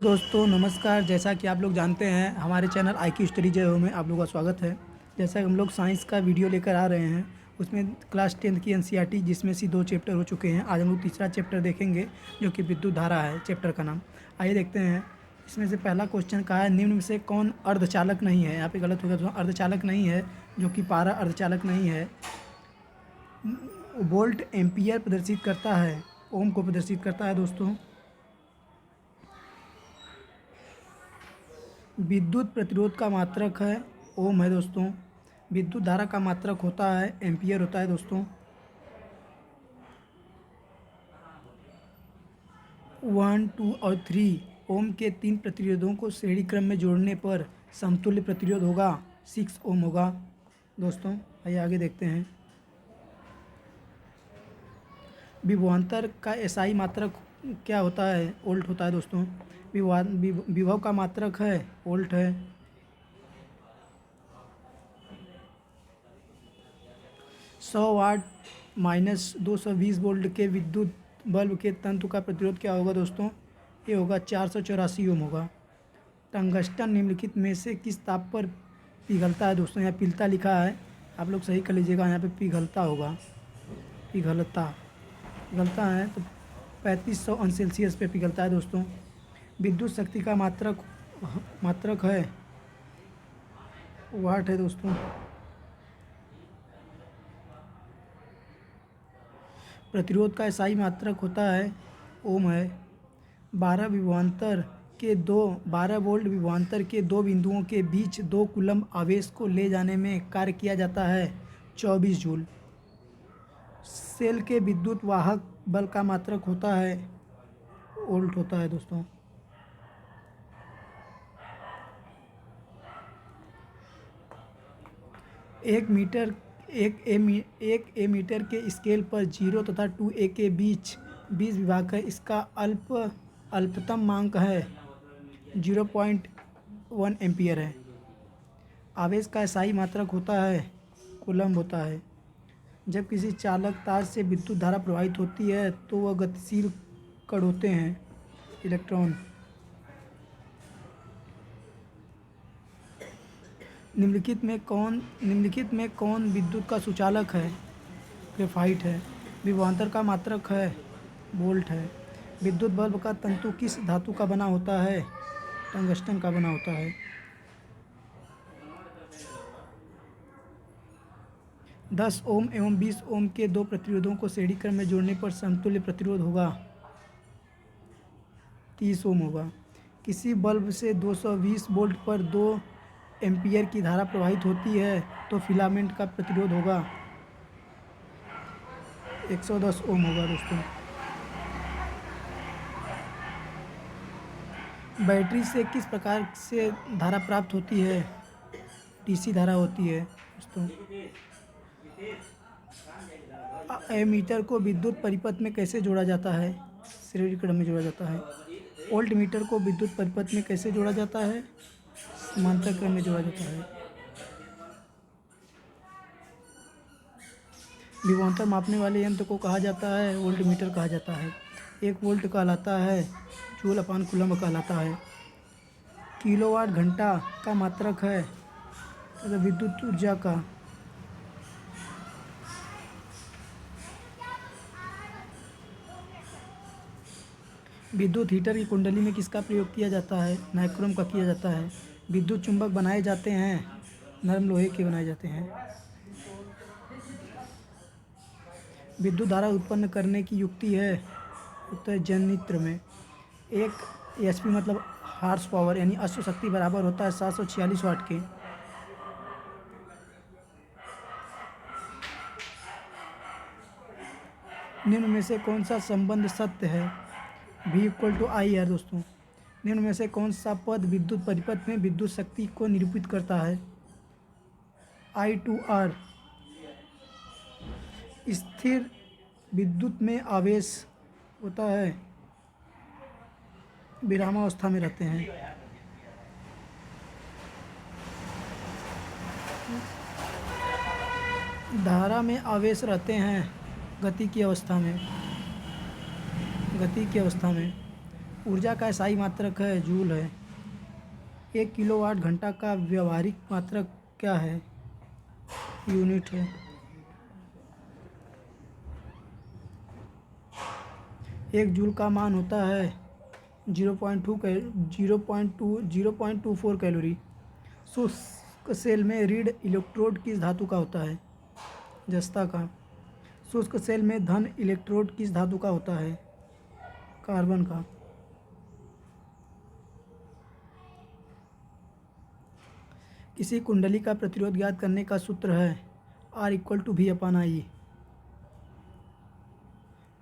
दोस्तों नमस्कार। जैसा कि आप लोग जानते हैं हमारे चैनल IQ स्टडी जय हो में आप लोगों का स्वागत है। जैसा कि हम लोग साइंस का वीडियो लेकर आ रहे हैं, उसमें क्लास 10th की NCERT जिसमें से 2 चैप्टर हो चुके हैं। आज हम लोग तीसरा चैप्टर देखेंगे जो कि विद्युत धारा है चैप्टर का नाम। आइए देखते हैं। इसमें से पहला क्वेश्चन कहा है, निम्न में से कौन अर्धचालक नहीं है। यहाँ पे गलत हो गया, तो अर्धचालक नहीं है जो कि पारा अर्धचालक नहीं है। वोल्ट एम्पियर प्रदर्शित करता है, ओम को प्रदर्शित करता है। दोस्तों विद्युत प्रतिरोध का मात्रक है ओम है। दोस्तों विद्युत धारा का मात्रक होता है एम्पियर होता है। दोस्तों 1, 2 और 3 ओम के 3 प्रतिरोधों को श्रेणी क्रम में जोड़ने पर समतुल्य प्रतिरोध होगा 6 ओम होगा। दोस्तों आइए आगे देखते हैं। विभवांतर का एसआई मात्रक क्या होता है, वोल्ट होता है। दोस्तों विभव का मात्रक है वोल्ट है। 100 वाट माइनस 220 वोल्ट के विद्युत बल्ब के तंतु का प्रतिरोध क्या होगा। दोस्तों ये होगा 484 ओम होगा। टंगस्टन निम्नलिखित में से किस ताप पर पिघलता है। दोस्तों यहाँ पिघलता लिखा है, आप लोग सही कर लीजिएगा। यहाँ पे पिघलता होगा, पिघलता है तो 3500 अंश सेल्सियस पे पिघलता है। दोस्तों विद्युत शक्ति का मात्रक है वाट है। दोस्तों प्रतिरोध का एसआई मात्रक होता है ओम है। 12 वोल्ट विभवांतर के दो बिंदुओं के बीच 2 कूलम्ब आवेश को ले जाने में कार्य किया जाता है 24 जूल। सेल के विद्युत वाहक बल का मात्रक होता है वोल्ट होता है। दोस्तों एक ए मीटर के स्केल पर 0 तथा 2A के बीच 20 विभाग है। इसका अल्पतम मांक है 0.1 एम्पियर है। आवेश का एसआई मात्रक होता है कूलम्ब होता है। जब किसी चालक तार से विद्युत धारा प्रवाहित होती है तो वह गतिशील कण होते हैं इलेक्ट्रॉन। निम्नलिखित में कौन विद्युत का सुचालक है। ग्रेफाइट है। विभवांतर का मात्रक है वोल्ट है। विद्युत बल्ब का तंतु किस धातु का बना होता है। टंगस्टन का बना होता है। 10 ओम एवं 20 ओम के 2 प्रतिरोधों को श्रेणी क्रम में जोड़ने पर समतुल्य प्रतिरोध होगा 30 ओम होगा। किसी बल्ब से 220 वोल्ट पर 2 एम्पियर की धारा प्रवाहित होती है तो फिलामेंट का प्रतिरोध होगा 110 ओम होगा। दोस्तों बैटरी से किस प्रकार से धारा प्राप्त होती है। डीसी धारा होती है। दोस्तों एमीटर को विद्युत परिपथ में कैसे जोड़ा जाता है। श्रेणी क्रम में जोड़ा जाता है। वोल्ट मीटर को विद्युत परिपथ में कैसे जोड़ा जाता है। समांतर क्रम में जोड़ा जाता है। विभवांतर मापने वाले यंत्र को कहा जाता है वोल्ट मीटर कहा जाता है। 1 वोल्ट कहलाता है जूल अपान कूलम्ब कहलाता है। किलोवाट घंटा का मात्रक है विद्युत ऊर्जा का। विद्युत हीटर की कुंडली में किसका प्रयोग किया जाता है। नाइक्रोम का किया जाता है। विद्युत चुंबक बनाए जाते हैं नरम लोहे के बनाए जाते हैं। विद्युत धारा उत्पन्न करने की युक्ति है उत्तर जननित्र में। एक एचपी मतलब हार्स पावर यानी अश्व शक्ति बराबर होता है 746 वाट के। निम्न में से कौन सा संबंध सत्य है। V=I है। दोस्तों निम्न में से कौन सा पद विद्युत परिपथ में विद्युत शक्ति को निरूपित करता है। I/R। स्थिर विद्युत में आवेश होता है विरामावस्था में रहते हैं। धारा में आवेश रहते हैं गति की अवस्था में। ऊर्जा का SI मात्रक है, जूल है। 1 किलोवाट घंटा का व्यवहारिक मात्रक क्या है? यूनिट है। 1 जूल का मान होता है 0.24 कैलोरी। शुष्क सेल में रीढ़ इलेक्ट्रोड किस धातु का होता है? जस्ता का। शुष्क सेल में धन इलेक्ट्रोड किस धातु का होता है? कार्बन का। किसी कुंडली का प्रतिरोध ज्ञात करने का सूत्र है R = V/I।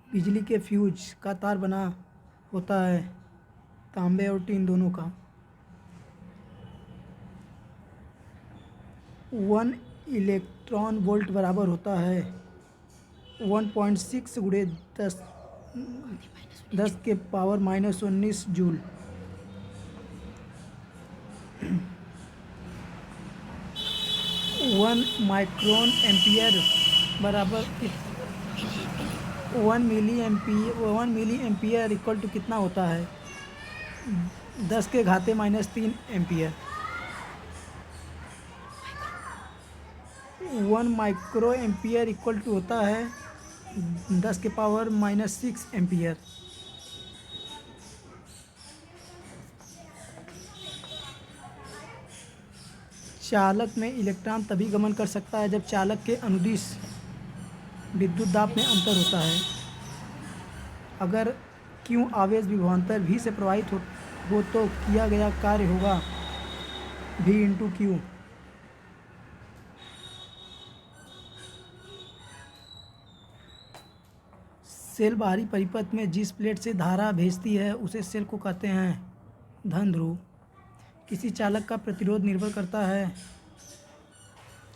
बिजली के फ्यूज का तार बना होता है तांबे और टीन दोनों का। 1 इलेक्ट्रॉन वोल्ट बराबर होता है 1.6 × 10⁻⁻19 जूल। 1 माइक्रोन एम्पियर बराबर 1 मिली एम्पियर इक्वल टू कितना होता है? 10⁻³ ampere. 1 micro ampere equal to होता है 10⁻⁻6 एम्पियर। चालक में इलेक्ट्रॉन तभी गमन कर सकता है जब चालक के अनुदिश विद्युत दाब में अंतर होता है। अगर Q आवेश विभवांतर V से प्रवाहित हो तो किया गया कार्य होगा V × Q। सेल बाहरी परिपथ में जिस प्लेट से धारा भेजती है उसे सेल को कहते हैं धन ध्रुव। किसी चालक का प्रतिरोध निर्भर करता है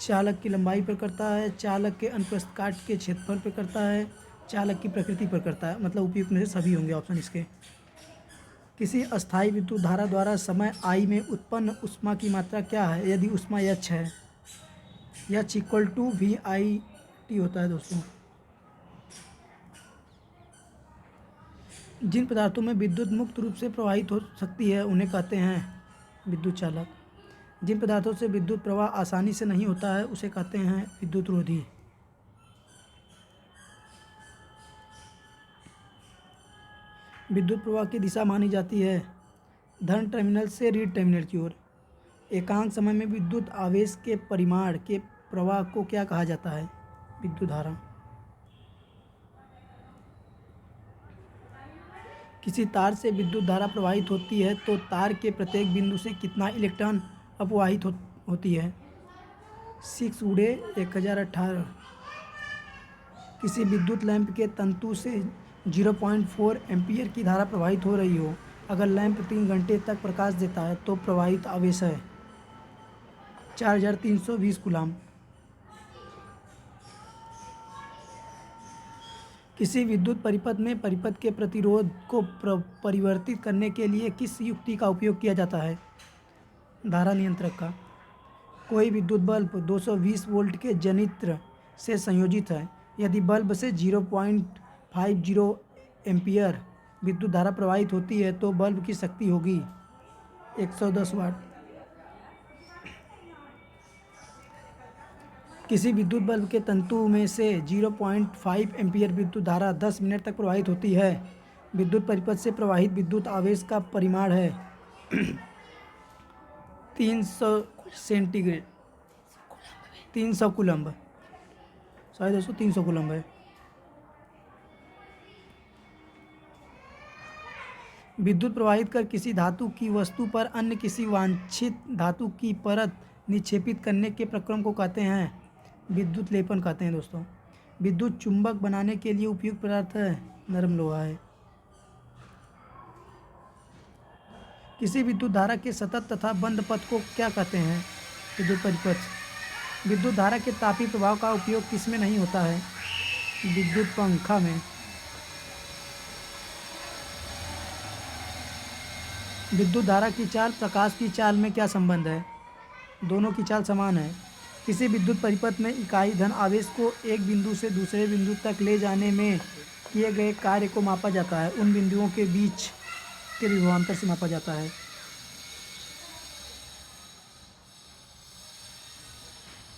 चालक की लंबाई पर करता है, चालक के अनुप्रस्थ काट के क्षेत्रफल पर करता है, चालक की प्रकृति पर करता है। मतलब उपयुक्त में से सभी होंगे ऑप्शन इसके। किसी अस्थायी विद्युत धारा द्वारा समय I में उत्पन्न ऊष्मा की मात्रा क्या है यदि ऊष्मा H है? H = VIT होता है दोस्तों। जिन पदार्थों में विद्युत मुक्त रूप से प्रवाहित हो सकती है उन्हें कहते हैं विद्युत चालक। जिन पदार्थों से विद्युत प्रवाह आसानी से नहीं होता है उसे कहते हैं विद्युत रोधी। विद्युत प्रवाह की दिशा मानी जाती है धन टर्मिनल से ऋण टर्मिनल की ओर। एकांक समय में विद्युत आवेश के परिमाण के प्रवाह को क्या कहा जाता है? विद्युत धारा। किसी तार से विद्युत धारा प्रवाहित होती है तो तार के प्रत्येक बिंदु से कितना इलेक्ट्रॉन अपवाहित होती है? 6 × 1018। किसी विद्युत लैंप के तंतु से 0.4 एम्पियर की धारा प्रवाहित हो रही हो, अगर लैंप 3 घंटे तक प्रकाश देता है तो प्रवाहित आवेश है 4320 कूलम। किसी विद्युत परिपथ में परिपथ के प्रतिरोध को परिवर्तित करने के लिए किस युक्ति का उपयोग किया जाता है? धारा नियंत्रक का। कोई विद्युत बल्ब 220 वोल्ट के जनित्र से संयोजित है। यदि बल्ब से 0.50 एम्पियर विद्युत धारा प्रवाहित होती है तो बल्ब की शक्ति होगी 110 वाट। किसी विद्युत बल्ब के तंतु में से 0.5 एम्पियर विद्युत धारा 10 मिनट तक प्रवाहित होती है। विद्युत परिपथ से प्रवाहित विद्युत आवेश का परिमाण है 300 कूलम्ब। सॉरी दोस्तों 300 कूलम्ब है। विद्युत प्रवाहित कर किसी धातु की वस्तु पर अन्य किसी वांछित धातु की परत निक्षेपित करने के प्रक्रम को कहते हैं विद्युत लेपन कहते हैं दोस्तों। विद्युत चुंबक बनाने के लिए उपयुक्त पदार्थ है नरम लोहा है। किसी विद्युत धारा के सतत तथा बंद पथ को क्या कहते हैं? विद्युत परिपथ। विद्युत धारा के तापीय प्रभाव का उपयोग किसमें नहीं होता है? विद्युत पंखा में। विद्युत धारा की चाल प्रकाश की चाल में क्या संबंध है? दोनों की चाल समान है। किसी विद्युत परिपथ में इकाई धन आवेश को एक बिंदु से दूसरे बिंदु तक ले जाने में किए गए कार्य को मापा जाता है। उन बिंदुओं के बीच के विभवांतर से मापा जाता है।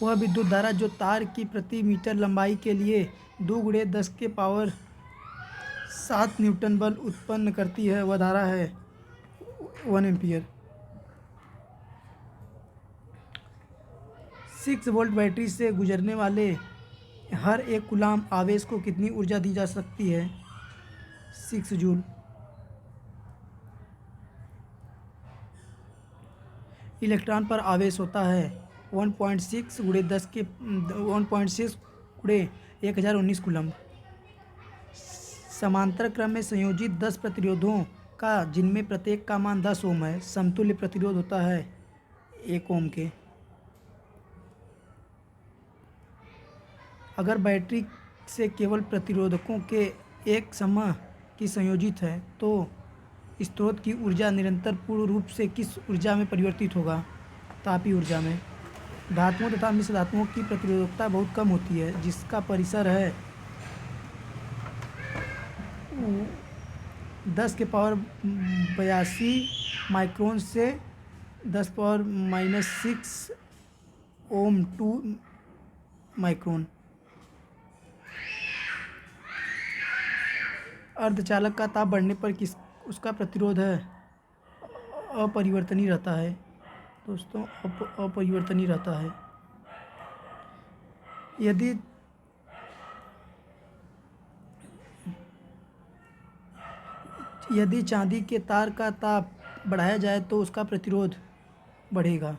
वह विद्युत धारा जो तार की प्रति मीटर लंबाई के लिए 2 × 10⁻⁷ न्यूटन बल उत्पन्न करती है, वह धारा है 1 एम्पियर। 6 वोल्ट बैटरी से गुजरने वाले हर 1 कूलाम आवेश को कितनी ऊर्जा दी जा सकती है? 6 जूल। इलेक्ट्रॉन पर आवेश होता है 1.6 × 1019 कूलम। समांतर क्रम में संयोजित 10 प्रतिरोधों का, जिनमें प्रत्येक का मान 10 ओम है, समतुल्य प्रतिरोध होता है 1 ओम के। अगर बैटरी से केवल प्रतिरोधकों के एक समूह की संयोजित है तो स्रोत की ऊर्जा निरंतर पूर्ण रूप से किस ऊर्जा में परिवर्तित होगा? तापीय ऊर्जा में। धातुओं तथा मिश्र धातुओं की प्रतिरोधकता बहुत कम होती है, जिसका परिसर है 10⁻82 माइक्रोन से 10⁻⁻6 ओम 2 माइक्रोन। अर्धचालक का ताप बढ़ने पर उसका प्रतिरोध है अपरिवर्तनीय रहता है दोस्तों, अपरिवर्तनीय रहता है। यदि चांदी के तार का ताप बढ़ाया जाए तो उसका प्रतिरोध बढ़ेगा।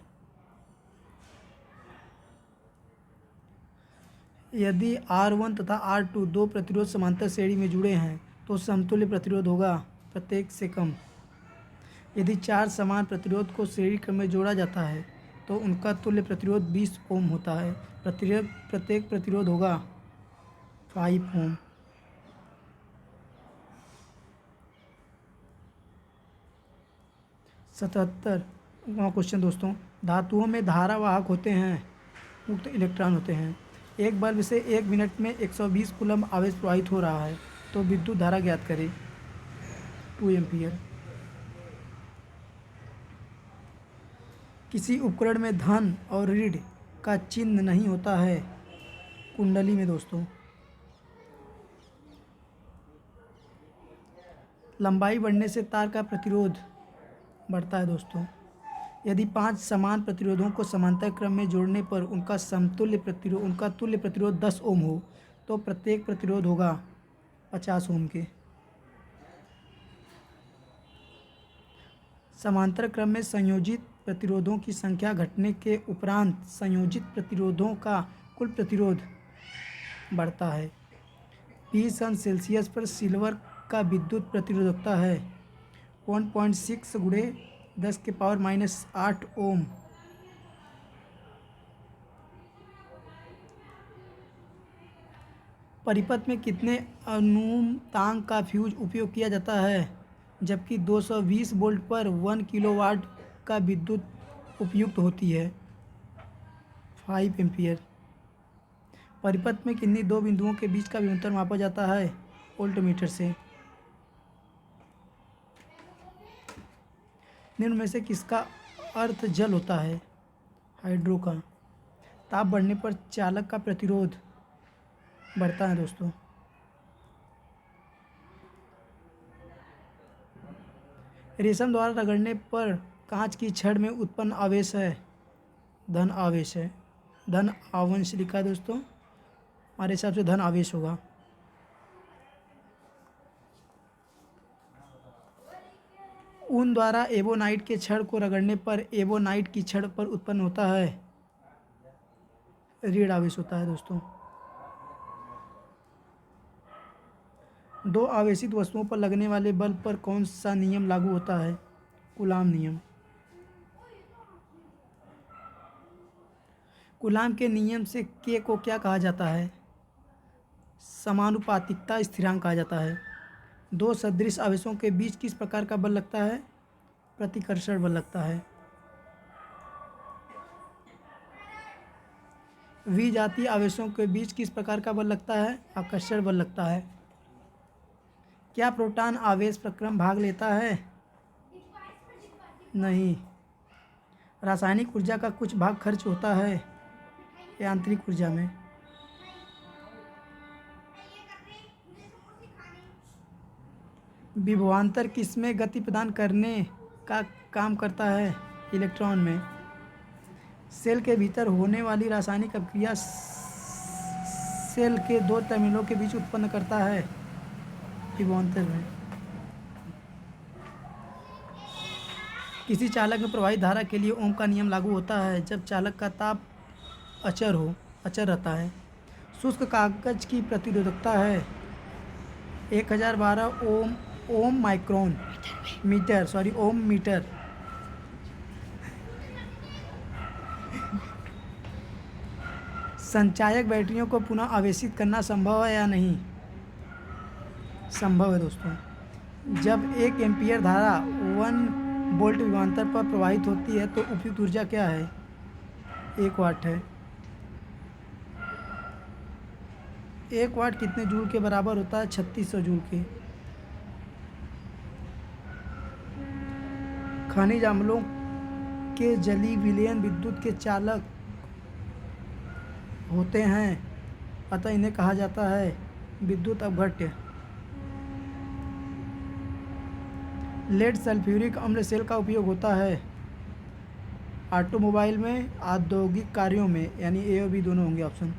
यदि R1 तथा R2 दो प्रतिरोध समांतर श्रेणी में जुड़े हैं तो समतुल्य प्रतिरोध होगा प्रत्येक से कम। यदि 4 समान प्रतिरोध को श्रेणी क्रम में जोड़ा जाता है तो उनका तुल्य प्रतिरोध 20 ओम होता है। प्रत्येक प्रतिरोध होगा 5 ओम। क्वेश्चन दोस्तों, धातुओं में धारावाहक होते हैं, मुक्त इलेक्ट्रॉन होते हैं। एक बल्ब से 1 मिनट में 120 कूलम आवेश प्रवाहित हो रहा है, तो विद्युत धारा ज्ञात करें 2 एम्पियर। किसी उपकरण में धन और ऋण का चिन्ह नहीं होता है कुंडली में दोस्तों। लंबाई बढ़ने से तार का प्रतिरोध बढ़ता है दोस्तों। यदि 5 समान प्रतिरोधों को समांतर क्रम में जोड़ने पर उनका तुल्य प्रतिरोध 10 ओम हो तो प्रत्येक प्रतिरोध होगा 50 ओम के। समांतर क्रम में संयोजित प्रतिरोधों की संख्या घटने के उपरांत संयोजित प्रतिरोधों का कुल प्रतिरोध बढ़ता है। 20 पर सिल्वर का विद्युत प्रतिरोधकता है 1.6 × 10⁻⁸ ओम। परिपथ में कितने अनुतांक का फ्यूज उपयोग किया जाता है, जबकि 220 वोल्ट पर 1 किलोवाट का विद्युत उपयुक्त होती है? 5 एम्पियर। परिपथ में किन्हीं दो बिंदुओं के बीच का विभवांतर मापा जाता है वोल्टमीटर से? निम्न में से किसका अर्थ जल होता है? हाइड्रो का। ताप बढ़ने पर चालक का प्रतिरोध बढ़ता है दोस्तों। रेशम द्वारा रगड़ने पर कांच की छड़ में उत्पन्न आवेश है धन आवेश है। धन आवेश लिखा है दोस्तों, हमारे हिसाब से धन आवेश होगा। ऊन द्वारा एबोनाइट के छड़ को रगड़ने पर एबोनाइट की छड़ पर उत्पन्न होता है ऋण आवेश होता है दोस्तों। दो आवेशित वस्तुओं पर लगने वाले बल पर कौन सा नियम लागू होता है? कूलाम नियम। कूलाम के नियम से के को क्या कहा जाता है? समानुपातिकता स्थिरांक कहा जाता है। दो सदृश आवेशों के बीच किस प्रकार का बल लगता है? प्रतिकर्षण बल लगता है। विजातीय आवेशों के बीच किस प्रकार का बल लगता है? आकर्षण बल लगता है। क्या प्रोटॉन आवेश प्रक्रम भाग लेता है? नहीं। रासायनिक ऊर्जा का कुछ भाग खर्च होता है यांत्रिक ऊर्जा में। विभवांतर किसमें गति प्रदान करने का काम करता है? इलेक्ट्रॉन में। सेल के भीतर होने वाली रासायनिक अभिक्रिया सेल के दो टर्मिनलों के बीच उत्पन्न करता है विभवांतर में। किसी चालक में प्रवाहित धारा के लिए ओम का नियम लागू होता है जब चालक का ताप अचर रहता है। शुष्क कागज की प्रतिरोधकता है 1012 ओम मीटर। संचायक बैटरियों को पुनः आवेशित करना संभव है या नहीं? संभव है दोस्तों। जब 1 एम्पीयर धारा 1 वोल्ट विभवांतर पर प्रवाहित होती है तो उपयुक्त ऊर्जा क्या है? 1 वाट है। 1 वाट कितने जूल के बराबर होता है? 3600 जूल के। खनिज अम्लों के जलीय विलयन विद्युत के चालक होते हैं, अतः इन्हें कहा जाता है विद्युत अपघट्य। लेड सल्फ्यूरिक अम्ल सेल का उपयोग होता है ऑटोमोबाइल में, औद्योगिक कार्यों में, यानी ए और बी दोनों होंगे ऑप्शन।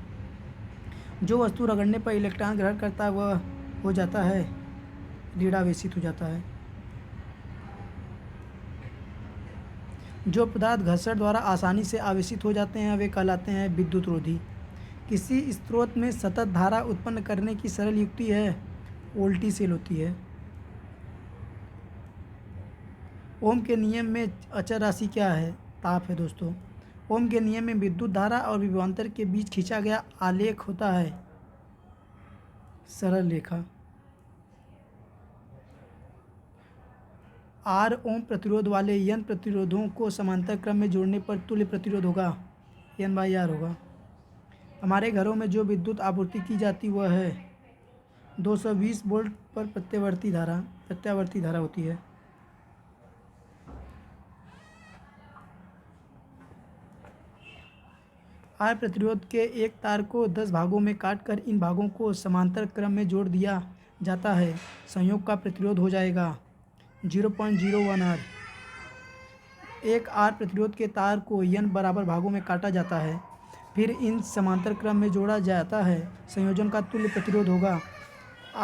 जो वस्तु रगड़ने पर इलेक्ट्रॉन ग्रहण करता है वह हो जाता है ऋणावेशित हो जाता है। जो पदार्थ घर्षण द्वारा आसानी से आवेशित हो जाते हैं वे कहलाते हैं विद्युत रोधी। किसी स्रोत में सतत धारा उत्पन्न करने की सरल युक्ति है वोल्टी सेल होती है। ओम के नियम में अचर राशि क्या है? ताप है दोस्तों। ओम के नियम में विद्युत धारा और विभवांतर के बीच खींचा गया आलेख होता है सरल रेखा। आर ओम प्रतिरोध वाले n प्रतिरोधों को समांतर क्रम में जोड़ने पर तुल्य प्रतिरोध होगा N/R होगा। हमारे घरों में जो विद्युत आपूर्ति की जाती वह है 220 वोल्ट पर प्रत्यावर्ती धारा होती है। आर प्रतिरोध के एक तार को 10 भागों में काटकर इन भागों को समांतर क्रम में जोड़ दिया जाता है। संयोग का प्रतिरोध हो जाएगा 0.01 R। एक आर प्रतिरोध के तार को n बराबर भागों में काटा जाता है, फिर इन समांतर क्रम में जोड़ा जाता है। संयोजन का तुल्य प्रतिरोध होगा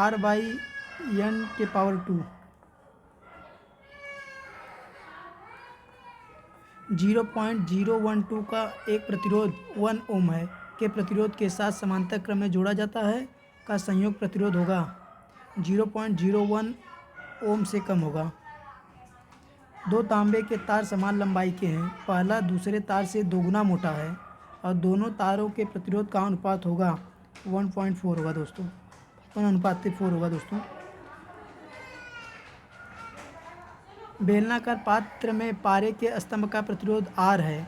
R/n⁴ 0.012 का एक प्रतिरोध 1 ओम है के प्रतिरोध के साथ समांतर क्रम में जोड़ा जाता है का संयोग प्रतिरोध होगा 0.01 ओम से कम होगा। दो तांबे के तार समान लंबाई के हैं। पहला दूसरे तार से दोगुना मोटा है और दोनों तारों के प्रतिरोध का अनुपात होगा 1.4 होगा दोस्तों, 1:4 होगा दोस्तों। बेलनाकार पात्र में पारे के स्तंभ का प्रतिरोध R है।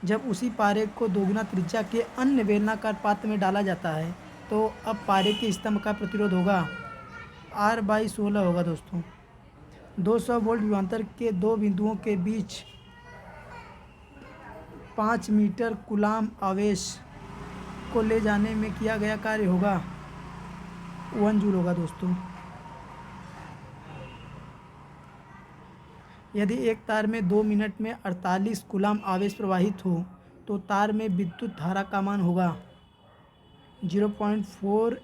जब उसी पारे को दोगुना त्रिज्या के अन्य बेलनाकार पात्र में डाला जाता है तो अब पारे के स्तंभ का प्रतिरोध होगा R/16 होगा दोस्तों। 200 वोल्ट विभवांतर के दो बिंदुओं के बीच 5 मीटर कूलाम आवेश को ले जाने में किया गया कार्य होगा 1 जूल होगा दोस्तों। यदि एक तार में 2 मिनट में 48 कूलाम आवेश प्रवाहित हो तो तार में विद्युत धारा का मान होगा 0.4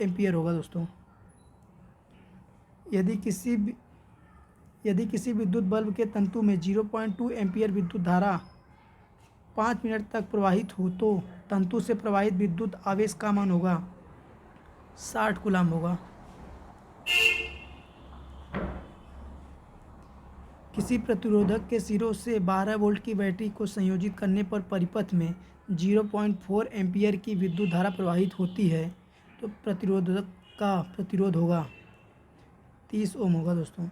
एम्पियर होगा दोस्तों। यदि किसी विद्युत बल्ब के तंतु में 0.2 एम्पियर विद्युत धारा 5 मिनट तक प्रवाहित हो तो तंतु से प्रवाहित विद्युत आवेश का मान होगा 60 कूलाम होगा। किसी प्रतिरोधक के सिरों से 12 वोल्ट की बैटरी को संयोजित करने पर परिपथ में 0.4 एम्पियर की विद्युत धारा प्रवाहित होती है तो प्रतिरोधक का प्रतिरोध होगा 30 ओम होगा दोस्तों।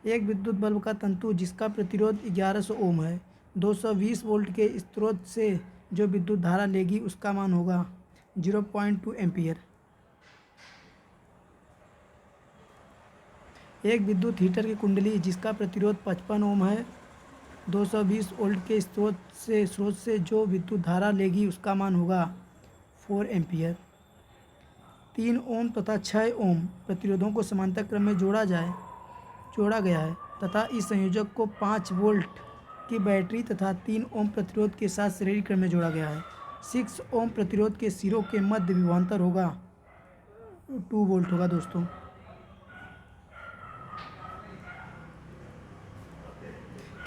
एक विद्युत बल्ब का तंतु जिसका प्रतिरोध 1100 ओम है 220 वोल्ट के स्रोत से जो विद्युत धारा लेगी उसका मान होगा 0.2 एम्पियर। एक विद्युत हीटर की कुंडली जिसका प्रतिरोध 55 ओम है 220 वोल्ट के स्रोत से जो विद्युत धारा लेगी उसका मान होगा 4 एम्पियर। 3 ओम तथा 6 ओम प्रतिरोधों को समांतर क्रम में जोड़ा गया है तथा इस संयोजक को 5 वोल्ट की बैटरी तथा 3 ओम प्रतिरोध के साथ श्रेणी क्रम में जोड़ा गया है। 6 ओम प्रतिरोध के सिरों के मध्य विभवांतर होगा 2 वोल्ट होगा दोस्तों।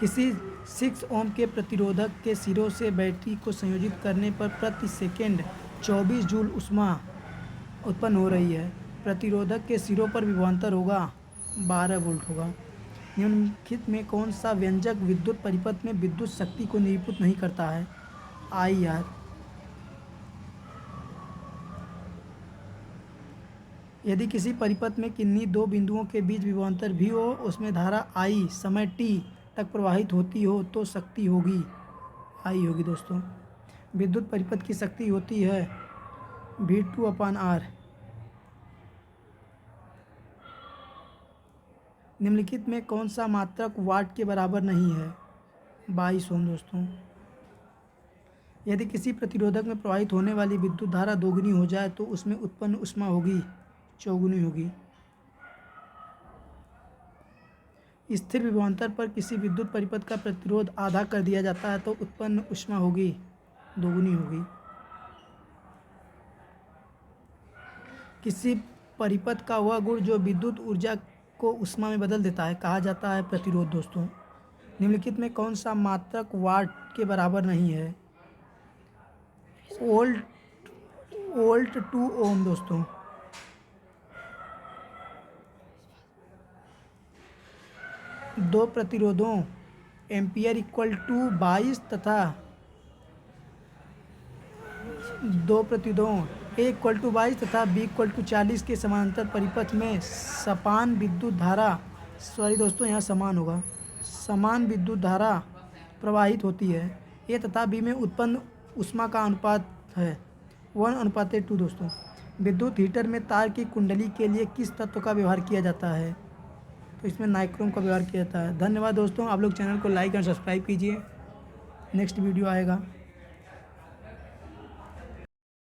किसी 6 ओम के प्रतिरोधक के सिरों से बैटरी को संयोजित करने पर प्रति सेकेंड 24 जूल ऊष्मा उत्पन्न हो रही है। प्रतिरोधक के सिरों पर विभवांतर होगा 12 वोल्ट होगा। निम्नलिखित में कौन सा व्यंजक विद्युत परिपथ में विद्युत शक्ति को निरूपित नहीं करता है? IR। यदि किसी परिपथ में किन्हीं दो बिंदुओं के बीच विभवांतर भी हो, उसमें धारा I समय t तक प्रवाहित होती हो तो शक्ति होगी I होगी दोस्तों। विद्युत परिपथ की शक्ति होती है V2/R। निम्नलिखित में कौन सा मात्रक वाट के बराबर नहीं है? 22 ओम दोस्तों। यदि किसी प्रतिरोधक में प्रवाहित होने वाली विद्युत धारा दोगुनी हो जाए तो उसमें उत्पन्न ऊष्मा होगी चौगुनी होगी। स्थिर विभवांतर पर किसी विद्युत परिपथ का प्रतिरोध आधा कर दिया जाता है तो उत्पन्न ऊष्मा होगी दोगुनी होगी। किसी परिपथ का वह गुण जो विद्युत ऊर्जा को ऊष्मा में बदल देता है कहा जाता है प्रतिरोध दोस्तों। निम्नलिखित में कौन सा मात्रक वाट के बराबर नहीं है? वोल्ट 2 ओम दोस्तों। दो प्रतिरोधों एम्पियर इक्वल टू 22 तथा दो प्रतिरोधों A इक्वल टू 22 तथा B इक्वल टू 40 के समानांतर परिपथ में समान विद्युत धारा दोस्तों यहाँ समान होगा, समान विद्युत धारा प्रवाहित होती है। A तथा B में उत्पन्न ऊष्मा का अनुपात है 1:2 दोस्तों। विद्युत हीटर में तार की कुंडली के लिए किस तत्व का व्यवहार किया जाता है? तो इसमें नाइक्रोम का व्यवहार किया जाता है। धन्यवाद दोस्तों, आप लोग चैनल को लाइक और सब्सक्राइब कीजिए। नेक्स्ट वीडियो आएगा।